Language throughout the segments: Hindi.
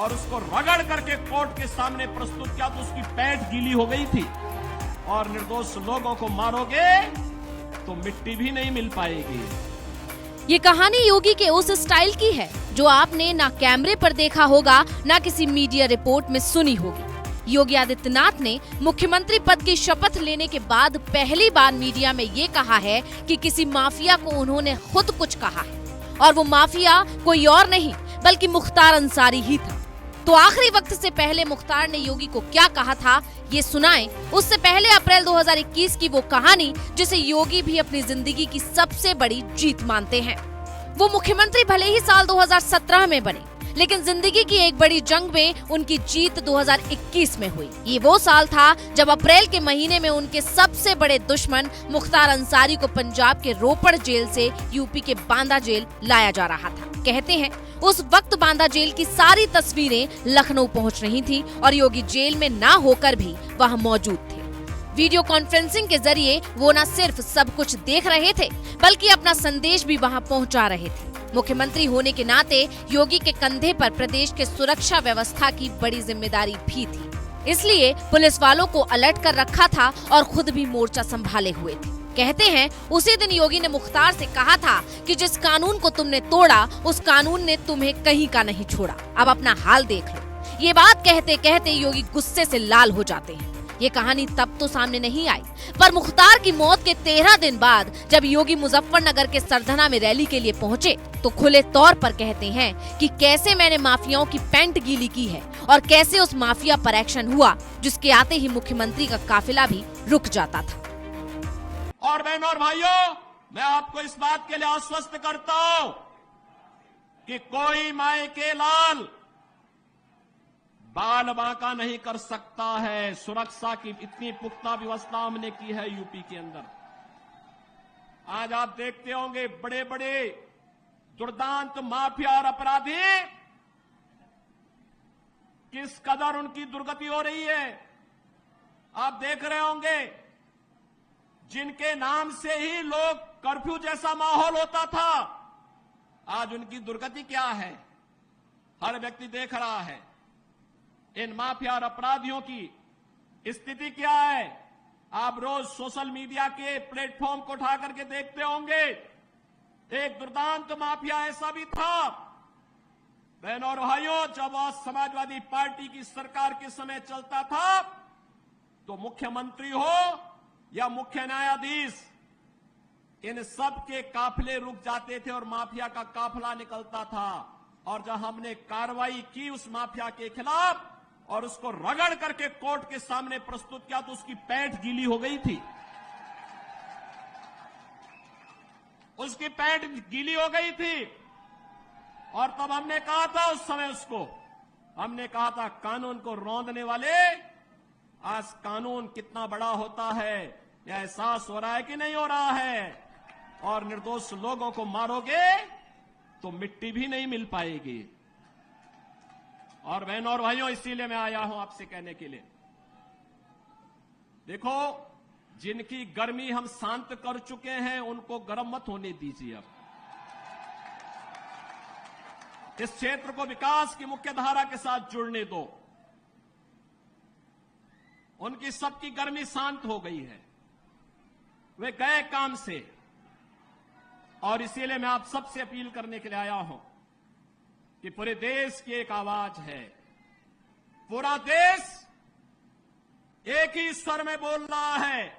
और उसको रगड़ करके कोर्ट के सामने प्रस्तुत किया तो उसकी पैंट गीली हो गई थी। और निर्दोष लोगों को मारोगे तो मिट्टी भी नहीं मिल पाएगी। ये कहानी योगी के उस स्टाइल की है जो आपने ना कैमरे पर देखा होगा, ना किसी मीडिया रिपोर्ट में सुनी होगी। योगी आदित्यनाथ ने मुख्यमंत्री पद की शपथ लेने के बाद पहली बार मीडिया में ये कहा है कि किसी माफिया को उन्होंने खुद कुछ कहा है, और वो माफिया कोई और नहीं बल्कि मुख्तार अंसारी ही था। तो आखिरी वक्त से पहले मुख्तार ने योगी को क्या कहा था, ये सुनाएं। उससे पहले अप्रैल 2021 की वो कहानी जिसे योगी भी अपनी जिंदगी की सबसे बड़ी जीत मानते हैं। वो मुख्यमंत्री भले ही साल 2017 में बने, लेकिन जिंदगी की एक बड़ी जंग में उनकी जीत 2021 में हुई। ये वो साल था जब अप्रैल के महीने में उनके सबसे बड़े दुश्मन मुख्तार अंसारी को पंजाब के रोपड़ जेल से यूपी के बांदा जेल लाया जा रहा था। कहते हैं उस वक्त बांदा जेल की सारी तस्वीरें लखनऊ पहुंच रही थी और योगी जेल में ना होकर भी वहां मौजूद थे। वीडियो कॉन्फ्रेंसिंग के जरिए वो न सिर्फ सब कुछ देख रहे थे बल्कि अपना संदेश भी वहां पहुंचा रहे थे। मुख्यमंत्री होने के नाते योगी के कंधे पर प्रदेश के सुरक्षा व्यवस्था की बड़ी जिम्मेदारी भी थी, इसलिए पुलिस वालों को अलर्ट कर रखा था और खुद भी मोर्चा संभाले हुए थे। कहते हैं उसी दिन योगी ने मुख्तार से कहा था कि जिस कानून को तुमने तोड़ा उस कानून ने तुम्हें कहीं का नहीं छोड़ा, अब अपना हाल देख लो। ये बात कहते कहते योगी गुस्से से लाल हो जाते हैं। ये कहानी तब तो सामने नहीं आई, पर मुख्तार की मौत के 13 दिन बाद जब योगी मुजफ्फरनगर के सरधना में रैली के लिए पहुंचे तो खुले तौर पर कहते हैं कि कैसे मैंने माफियाओं की पैंट गीली की है और कैसे उस माफिया पर एक्शन हुआ जिसके आते ही मुख्यमंत्री का काफिला भी रुक जाता था। और बहनों और भाइयों, मैं आपको इस बात के लिए आश्वस्त करता हूं कि कोई माए के लाल बाल बांका नहीं कर सकता है। सुरक्षा की इतनी पुख्ता व्यवस्था हमने की है यूपी के अंदर। आज आप देखते होंगे बड़े बड़े दुर्दांत माफिया और अपराधी किस कदर उनकी दुर्गति हो रही है। आप देख रहे होंगे जिनके नाम से ही लोग कर्फ्यू जैसा माहौल होता था, आज उनकी दुर्गति क्या है हर व्यक्ति देख रहा है। इन माफिया और अपराधियों की स्थिति क्या है आप रोज सोशल मीडिया के प्लेटफॉर्म को उठा करके देखते होंगे। एक दुर्दांत माफिया ऐसा भी था बहनों और भाइयों, जब आज समाजवादी पार्टी की सरकार के समय चलता था तो मुख्यमंत्री हो या मुख्य न्यायाधीश, इन सब के काफिले रुक जाते थे और माफिया का काफिला निकलता था। और जब हमने कार्रवाई की उस माफिया के खिलाफ और उसको रगड़ करके कोर्ट के सामने प्रस्तुत किया तो उसकी पैंट गीली हो गई थी। उसकी पैंट गीली हो गई थी और तब हमने कहा था उस समय उसको, हमने कहा था कानून को रौंदने वाले, आज कानून कितना बड़ा होता है यह एहसास हो रहा है कि नहीं हो रहा है। और निर्दोष लोगों को मारोगे तो मिट्टी भी नहीं मिल पाएगी। और बहनों और भाइयों, इसीलिए मैं आया हूं आपसे कहने के लिए, देखो जिनकी गर्मी हम शांत कर चुके हैं उनको गर्म मत होने दीजिए। अब इस क्षेत्र को विकास की मुख्य धारा के साथ जुड़ने दो। उनकी सबकी गर्मी शांत हो गई है, वे गए काम से। और इसीलिए मैं आप सबसे अपील करने के लिए आया हूं कि पूरे देश की एक आवाज है, पूरा देश एक ही स्वर में बोल रहा है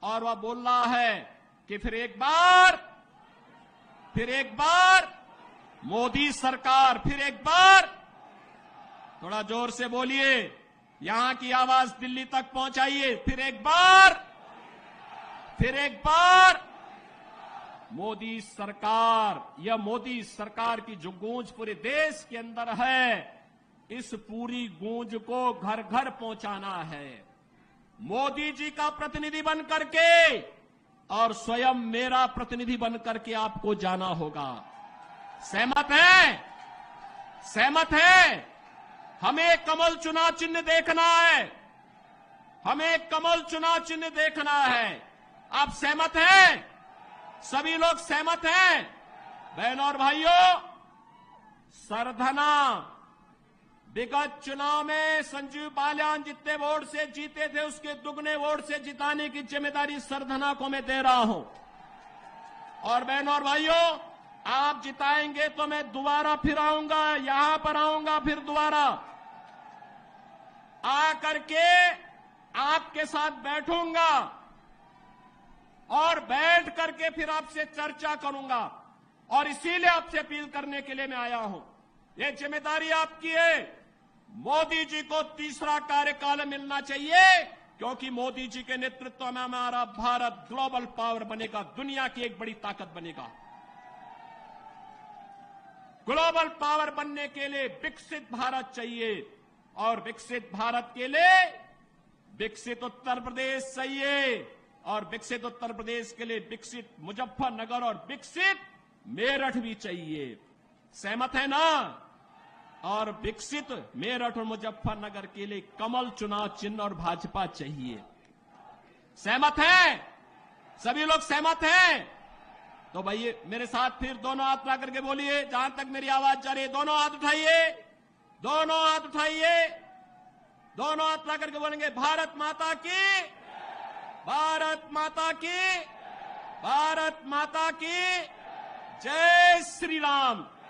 और वह बोल रहा है कि फिर एक बार मोदी सरकार, फिर एक बार, थोड़ा जोर से बोलिए, यहां की आवाज दिल्ली तक पहुंचाइए, फिर एक बार मोदी सरकार। यह मोदी सरकार की जो गूंज पूरे देश के अंदर है, इस पूरी गूंज को घर घर पहुंचाना है। मोदी जी का प्रतिनिधि बन करके और स्वयं मेरा प्रतिनिधि बन करके आपको जाना होगा। सहमत है? सहमत है? हमें कमल चुनाव चिन्ह देखना है, हमें कमल चुनाव चिन्ह देखना है। आप सहमत हैं? सभी लोग सहमत हैं? बहनों और भाइयों, सरधना विगत चुनाव में संजीव बालियान जितने वोट से जीते थे उसके दुगने वोट से जिताने की जिम्मेदारी सरधना को मैं दे रहा हूं। और बहनों और भाइयों, आप जिताएंगे तो मैं दोबारा फिर आऊंगा, यहां पर आऊंगा फिर दोबारा आकर के आपके साथ बैठूंगा और बैठ करके फिर आपसे चर्चा करूंगा। और इसीलिए आपसे अपील करने के लिए मैं आया हूं। ये जिम्मेदारी आपकी है। मोदी जी को तीसरा कार्यकाल मिलना चाहिए, क्योंकि मोदी जी के नेतृत्व में हमारा भारत ग्लोबल पावर बनेगा, दुनिया की एक बड़ी ताकत बनेगा। ग्लोबल पावर बनने के लिए विकसित भारत चाहिए, और विकसित भारत के लिए विकसित उत्तर प्रदेश चाहिए, और विकसित उत्तर प्रदेश के लिए विकसित मुजफ्फरनगर और विकसित मेरठ भी चाहिए। सहमत है ना? और विकसित मेरठ और मुजफ्फरनगर के लिए कमल चुनाव चिन्ह और भाजपा चाहिए। सहमत है? सभी लोग सहमत हैं? तो भाई मेरे साथ फिर दोनों हाथ ला करके बोलिए, जहां तक मेरी आवाज जा रही है। दोनों हाथ उठाइए, दोनों हाथ उठाइए, दोनों हाथ ला करके बोलेंगे भारत माता की, भारत माता की, भारत माता की जय श्री राम।